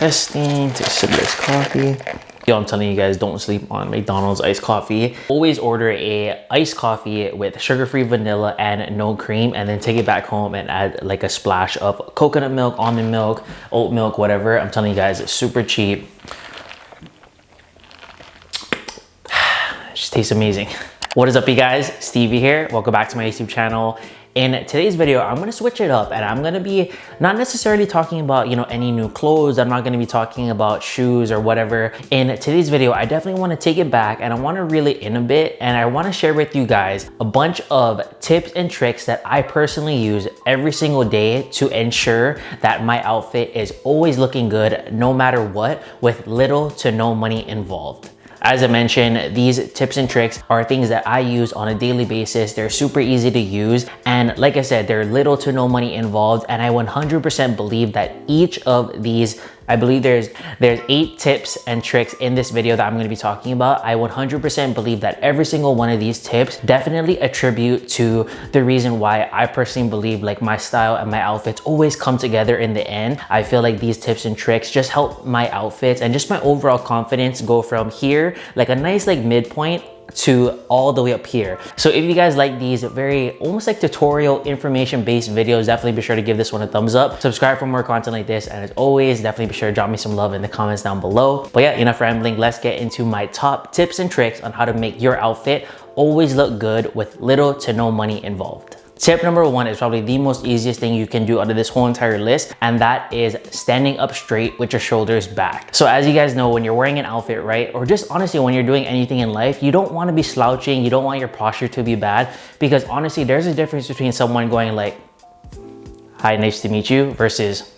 testing. Take a sip of this coffee. Yo, I'm telling you guys, don't sleep on McDonald's iced coffee. Always order a iced coffee with sugar-free vanilla and no cream, and then take it back home and add like a splash of coconut milk, almond milk, oat milk, whatever. I'm telling you guys, it's super cheap. It just tastes amazing. What is up, you guys? Stevie here. Welcome back to my YouTube channel. In today's video, I'm gonna switch it up and I'm gonna be not necessarily talking about, any new clothes. I'm not gonna be talking about shoes or whatever. In today's video, I definitely wanna take it back and I wanna reel it in a bit, and I wanna share with you guys a bunch of tips and tricks that I personally use every single day to ensure that my outfit is always looking good no matter what, with little to no money involved. As I mentioned, these tips and tricks are things that I use on a daily basis. They're super easy to use. And like I said, there's little to no money involved. And I 100% believe that each of these, I believe there's 8 tips and tricks in this video that I'm going to be talking about. I 100% believe that every single one of these tips definitely attribute to the reason why I personally believe like my style and my outfits always come together in the end. I feel like these tips and tricks just help my outfits and just my overall confidence go from here, like a nice like midpoint, to all the way up here. So if you guys like these very almost like tutorial information based videos, definitely be sure to give this one a thumbs up. Subscribe for more content like this, and as always, definitely be sure to drop me some love in the comments down below. But yeah, enough rambling, let's get into my top tips and tricks on how to make your outfit always look good with little to no money involved. Tip number 1 is probably the most easiest thing you can do out of this whole entire list, and that is standing up straight with your shoulders back. So as you guys know, when you're wearing an outfit, right, or just honestly when you're doing anything in life, you don't want to be slouching, you don't want your posture to be bad, because honestly there's a difference between someone going like, "Hi, nice to meet you," versus,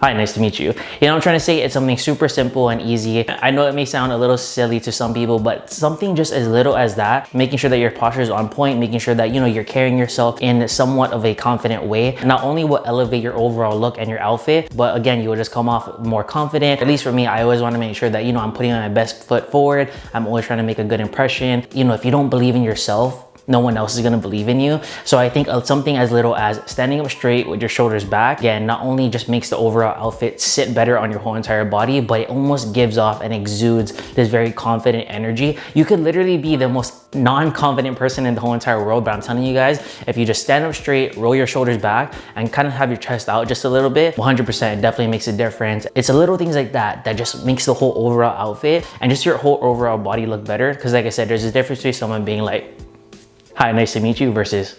"Hi, nice to meet you." You know what I'm trying to say? It's something super simple and easy. I know it may sound a little silly to some people, but something just as little as that, making sure that your posture is on point, making sure that, you're carrying yourself in somewhat of a confident way, not only will elevate your overall look and your outfit, but again, you will just come off more confident. At least for me, I always want to make sure that, I'm putting my best foot forward. I'm always trying to make a good impression. If you don't believe in yourself, no one else is gonna believe in you. So I think something as little as standing up straight with your shoulders back, again, not only just makes the overall outfit sit better on your whole entire body, but it almost gives off and exudes this very confident energy. You could literally be the most non-confident person in the whole entire world, but I'm telling you guys, if you just stand up straight, roll your shoulders back, and kind of have your chest out just a little bit, 100% definitely makes a difference. It's the little things like that that just makes the whole overall outfit and just your whole overall body look better. Because like I said, there's a difference between someone being like, "Hi, nice to meet you," versus,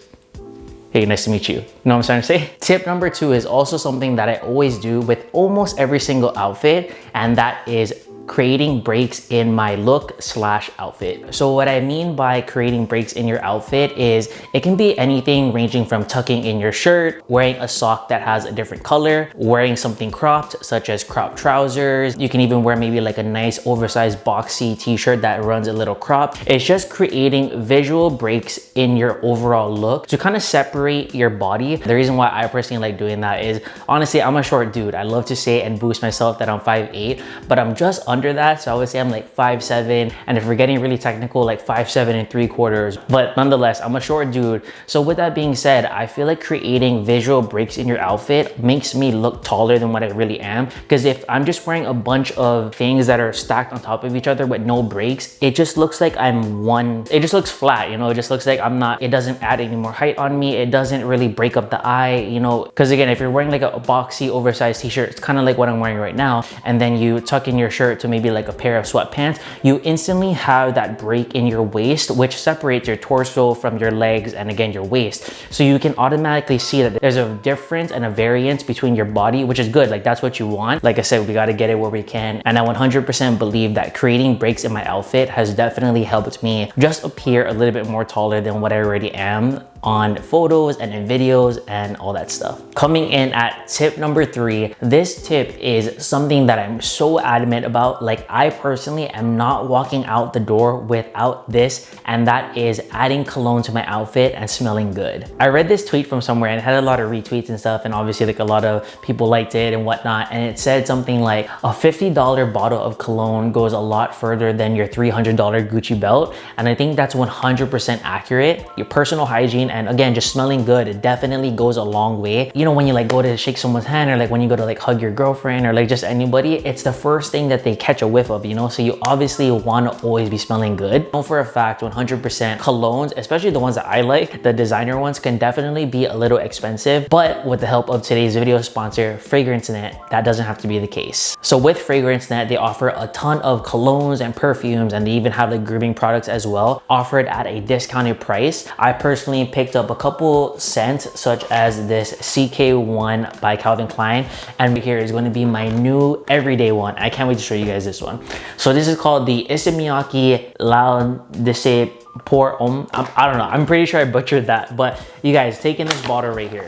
"Hey, nice to meet you." You know what I'm trying to say? Tip number 2 is also something that I always do with almost every single outfit, and that is creating breaks in my look / outfit. So what I mean by creating breaks in your outfit is it can be anything ranging from tucking in your shirt, wearing a sock that has a different color, wearing something cropped such as cropped trousers. You can even wear maybe like a nice oversized boxy t-shirt that runs a little crop. It's just creating visual breaks in your overall look to kind of separate your body. The reason why I personally like doing that is honestly, I'm a short dude. I love to say and boost myself that I'm 5'8", but I'm just under that. So I would say I'm like 5'7", and if we're getting really technical, like 5'7 3/4. But nonetheless, I'm a short dude. So with that being said, I feel like creating visual breaks in your outfit makes me look taller than what I really am. Because if I'm just wearing a bunch of things that are stacked on top of each other with no breaks, it just looks like it just looks flat, it just looks like it doesn't add any more height on me. It doesn't really break up the eye, because again, if you're wearing like a boxy oversized t-shirt, it's kind of like what I'm wearing right now, and then you tuck in your shirt to maybe like a pair of sweatpants, you instantly have that break in your waist, which separates your torso from your legs and again your waist. So you can automatically see that there's a difference and a variance between your body, which is good. Like that's what you want. Like I said, we got to get it where we can. And I 100% believe that creating breaks in my outfit has definitely helped me just appear a little bit more taller than what I already am on photos and in videos and all that stuff. Coming in at tip number 3, this tip is something that I'm so adamant about. Like I personally am not walking out the door without this, and that is adding cologne to my outfit and smelling good. I read this tweet from somewhere and it had a lot of retweets and stuff, and obviously like a lot of people liked it and whatnot, and it said something like a $50 bottle of cologne goes a lot further than your $300 Gucci belt, and I think that's 100% accurate. Your personal hygiene clean, and again, just smelling good, it definitely goes a long way. You know, when you like go to shake someone's hand, or like when you go to like hug your girlfriend, or like just anybody, it's the first thing that they catch a whiff of, you know? So you obviously want to always be smelling good. I know for a fact, 100% colognes, especially the ones that I like, the designer ones, can definitely be a little expensive, but with the help of today's video sponsor, FragranceNet, that doesn't have to be the case. So with FragranceNet, they offer a ton of colognes and perfumes, and they even have like grooming products as well, offered at a discounted price. I personally picked up a couple scents, such as this CK1 by Calvin Klein, and here is going to be my new everyday one. I can't wait to show you guys this one. So this is called the Isimiaki Laudise Pour Homme. I don't know, I'm pretty sure I butchered that, but you guys, take in this bottle right here.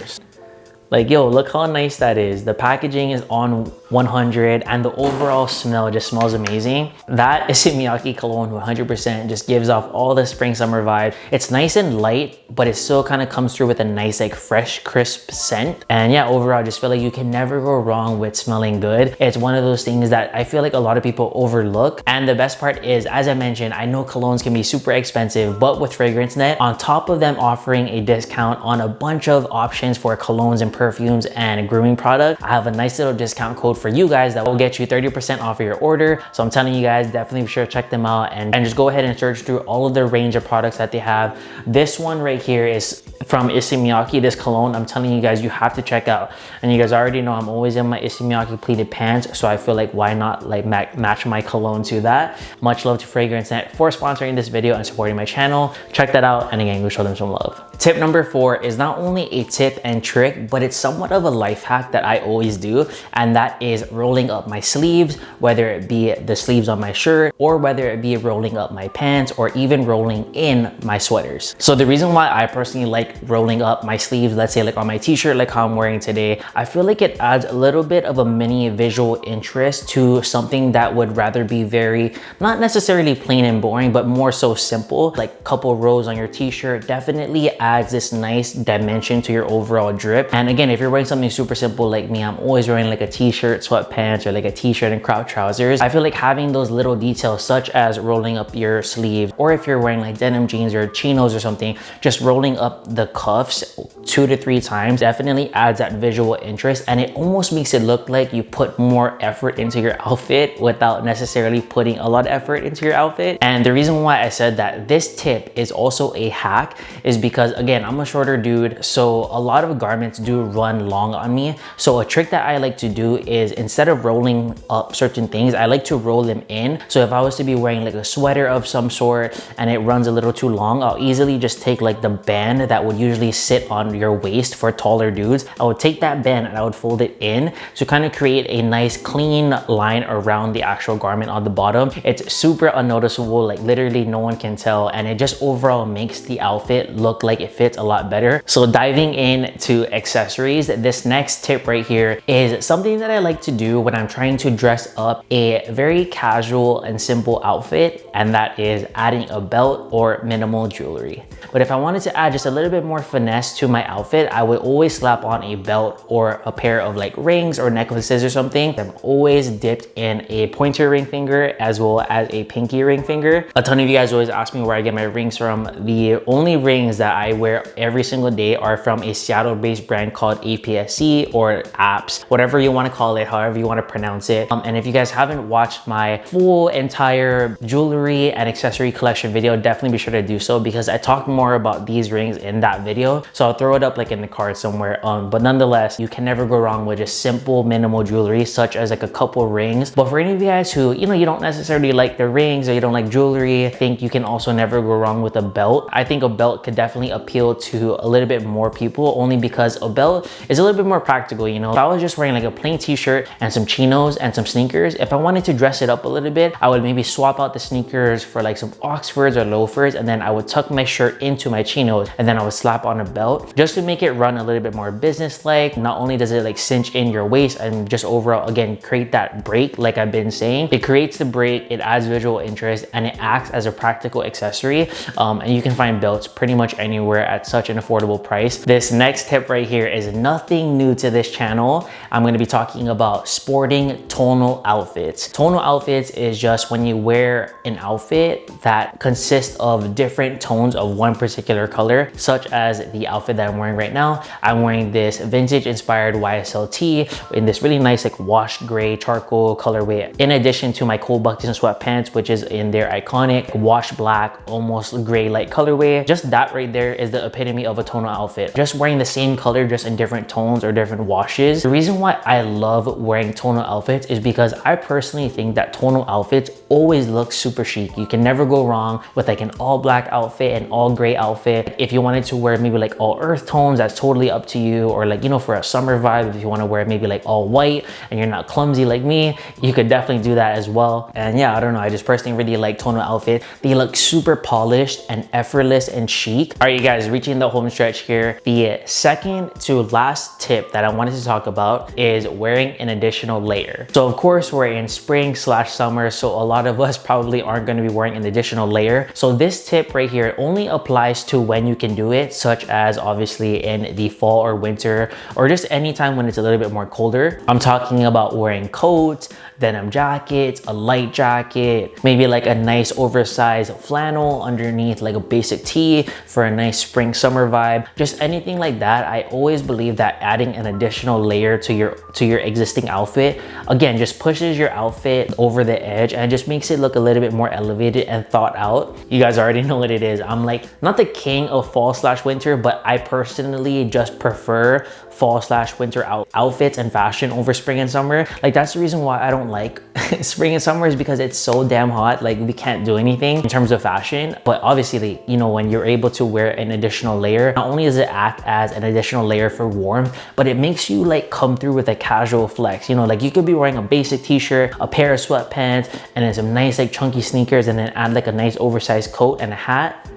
Like, yo, look how nice that is. The packaging is on 100 and the overall smell just smells amazing. That Isimiaki cologne 100% just gives off all the spring summer vibe. It's nice and light, but it still kind of comes through with a nice like fresh, crisp scent. And yeah, overall, I just feel like you can never go wrong with smelling good. It's one of those things that I feel like a lot of people overlook. And the best part is, as I mentioned, I know colognes can be super expensive, but with FragranceNet, on top of them offering a discount on a bunch of options for colognes and perfumes and grooming products, I have a nice little discount code for you guys that will get you 30% off of your order. So I'm telling you guys, definitely be sure to check them out and just go ahead and search through all of the range of products that they have. This one right here is from Isimiaki, this cologne. I'm telling you guys, you have to check out. And you guys already know I'm always in my Isimiaki pleated pants, so I feel like why not like match my cologne to that. Much love to FragranceNet for sponsoring this video and supporting my channel. Check that out, and again, go show them some love. Tip number 4 is not only a tip and trick, but it's somewhat of a life hack that I always do, and that is rolling up my sleeves, whether it be the sleeves on my shirt, or whether it be rolling up my pants, or even rolling in my sweaters. So the reason why I personally like rolling up my sleeves, let's say like on my t-shirt like how I'm wearing today, I feel like it adds a little bit of a mini visual interest to something that would rather be very, not necessarily plain and boring, but more so simple. Like a couple rows on your t-shirt definitely adds this nice dimension to your overall drip. And again, if you're wearing something super simple like me, I'm always wearing like a t-shirt, sweatpants, or like a t-shirt and crop trousers. I feel like having those little details, such as rolling up your sleeves, or if you're wearing like denim jeans or chinos or something, just rolling up the cuffs 2 to 3 times definitely adds that visual interest, and it almost makes it look like you put more effort into your outfit without necessarily putting a lot of effort into your outfit. And the reason why I said that this tip is also a hack is because, again, I'm a shorter dude, so a lot of garments do run long on me. So a trick that I like to do is, instead of rolling up certain things, I like to roll them in. So if I was to be wearing like a sweater of some sort and it runs a little too long, I'll easily just take like the band that would usually sit on your waist for taller dudes. I would take that band and I would fold it in to kind of create a nice clean line around the actual garment on the bottom. It's super unnoticeable, like literally no one can tell, and it just overall makes the outfit look like it fits a lot better. So diving into accessories, this next tip right here is something that I like to do when I'm trying to dress up a very casual and simple outfit, and that is adding a belt or minimal jewelry. But if I wanted to add just a little bit more finesse to my outfit, I would always slap on a belt or a pair of like rings or necklaces or something. I'm always dipped in a pointer ring finger as well as a pinky ring finger. A ton of you guys always ask me where I get my rings from. The only rings that I wear every single day are from a Seattle-based brand called APSC or apps, whatever you want to call it, however you want to pronounce it. And if you guys haven't watched my full entire jewelry and accessory collection video, definitely be sure to do so, because I talk more about these rings in that video. So I'll throw it up like in the card somewhere. But nonetheless, you can never go wrong with just simple minimal jewelry, such as like a couple rings. But for any of you guys who, you know, you don't necessarily like the rings or you don't like jewelry, I think you can also never go wrong with a belt. I think a belt could definitely appeal to a little bit more people, only because a belt is a little bit more practical. You know, if I was just wearing like a plain t-shirt and some chinos and some sneakers, if I wanted to dress it up a little bit, I would maybe swap out the sneakers for like some Oxfords or loafers, and then I would tuck my shirt into my chinos, and then I would slap on a belt just to make it run a little bit more business-like. Not only does it like cinch in your waist and just overall, again, create that break, like I've been saying, it creates the break, it adds visual interest, and it acts as a practical accessory. And you can find belts pretty much anywhere anywhere at such an affordable price. This next tip right here is nothing new to this channel. I'm going to be talking about sporting tonal outfits. Tonal outfits is just when you wear an outfit that consists of different tones of one particular color, such as the outfit that I'm wearing right now. I'm wearing this vintage inspired YSL tee in this really nice like washed gray charcoal colorway, in addition to my colebuxton sweatpants, which is in their iconic washed black, almost gray light colorway. Just that right there is the epitome of a tonal outfit. Just wearing the same color, just in different tones or different washes. The reason why I love wearing tonal outfits is because I personally think that tonal outfits always look super chic. You can never go wrong with like an all black outfit, an all gray outfit. If you wanted to wear maybe like all earth tones, that's totally up to you. Or like, you know, for a summer vibe, if you want to wear maybe like all white and you're not clumsy like me, you could definitely do that as well. And yeah, I don't know, I just personally really like tonal outfits. They look super polished and effortless and chic. All right, you guys, reaching the home stretch here. The second to last tip that I wanted to talk about is wearing an additional layer. So of course we're in spring/summer, so a lot of us probably aren't going to be wearing an additional layer. So this tip right here only applies to when you can do it, such as obviously in the fall or winter, or just anytime when it's a little bit more colder. I'm talking about wearing coats, denim jackets, a light jacket, maybe like a nice oversized flannel underneath like a basic tee for a nice spring summer vibe. Just anything like that. I always believe that adding an additional layer to your existing outfit, again, just pushes your outfit over the edge and just makes it look a little bit more elevated and thought out. You guys already know what it is. I'm like not the king of fall/winter, but I personally just prefer fall/winter outfits and fashion over spring and summer. Like that's the reason why I don't like spring and summer, is because it's so damn hot. Like we can't do anything in terms of fashion. But obviously, you know, when you're able to wear an additional layer, not only does it act as an additional layer for warmth, but it makes you like come through with a casual flex. You know, like you could be wearing a basic t-shirt, a pair of sweatpants, and then some nice like chunky sneakers, and then add like a nice oversized coat and a hat.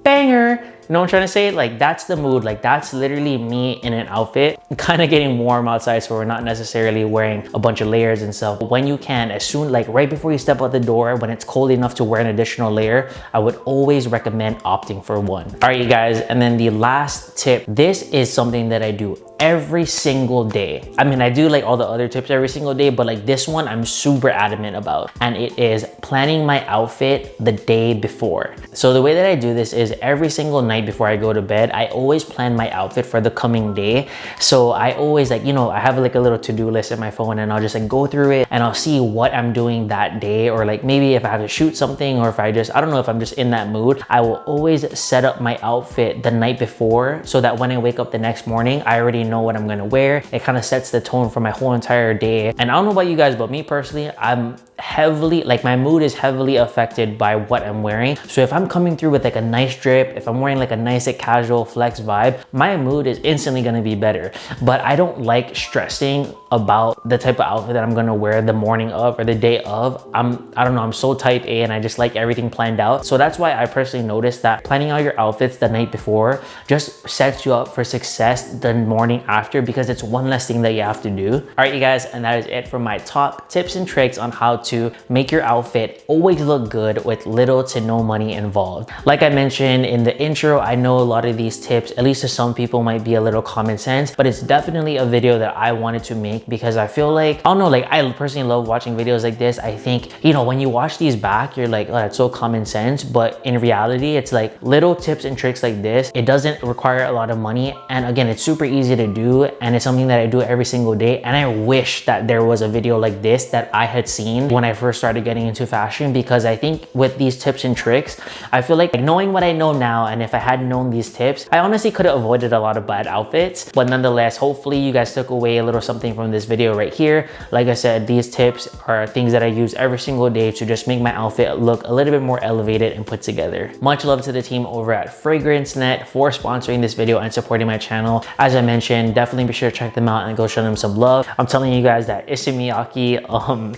Banger. You know what I'm trying to say? Like that's the mood. Like that's literally me in an outfit. Kind of getting warm outside, so we're not necessarily wearing a bunch of layers and stuff. But when you can, as soon, like right before you step out the door, when it's cold enough to wear an additional layer, I would always recommend opting for one. All right, you guys, and then the last tip. This is something that I do every single day. I mean, I do like all the other tips every single day, but like this one I'm super adamant about, and it is planning my outfit the day before. So the way that I do this is every single night before I go to bed, I always plan my outfit for the coming day. So I always like, you know, I have like a little to-do list in my phone, and I'll just like go through it and I'll see what I'm doing that day, or like maybe if I have to shoot something, or if I don't know, if I'm just in that mood. I will always set up my outfit the night before so that when I wake up the next morning, I already know what I'm gonna wear. It kind of sets the tone for my whole entire day. And I don't know about you guys, but me personally, I'm heavily, like my mood is heavily affected by what I'm wearing. So if I'm coming through with like a nice drip, if I'm wearing like a nice like casual flex vibe, my mood is instantly gonna be better. But I don't like stressing about the type of outfit that I'm gonna wear the morning of or the day of. I don't know, I'm so type A, and I just like everything planned out. So that's why I personally noticed that planning out your outfits the night before just sets you up for success the morning after, because it's one less thing that you have to do. All right, you guys, and that is it for my top tips and tricks on how to make your outfit always look good with little to no money involved. Like I mentioned in the intro, I know a lot of these tips, at least to some people, might be a little common sense, but it's definitely a video that I wanted to make because I feel like, I don't know, like I personally love watching videos like this. I think, you know, when you watch these back, you're like, oh, that's so common sense. But in reality, it's like little tips and tricks like this. It doesn't require a lot of money. And again, it's super easy to do. And it's something that I do every single day. And I wish that there was a video like this that I had seen when I first started getting into fashion, because I think with these tips and tricks, I feel like knowing what I know now, and if I had known these tips, I honestly could have avoided a lot of bad outfits. But nonetheless, hopefully you guys took away a little something from this video right here. Like I said, these tips are things that I use every single day to just make my outfit look a little bit more elevated and put together. Much love to the team over at FragranceNet for sponsoring this video and supporting my channel. As I mentioned, definitely be sure to check them out and go show them some love. I'm telling you guys that Issey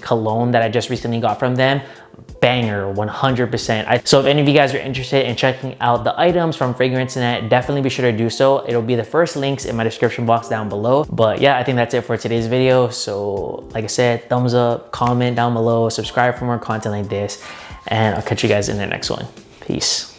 cologne that I just recently got from them, banger, 100%. So if any of you guys are interested in checking out the items from FragranceNet, definitely be sure to do so. It'll be the first links in my description box down below. But yeah, I think that's it for today's video. So like I said, thumbs up, comment down below, subscribe for more content like this, and I'll catch you guys in the next one. Peace.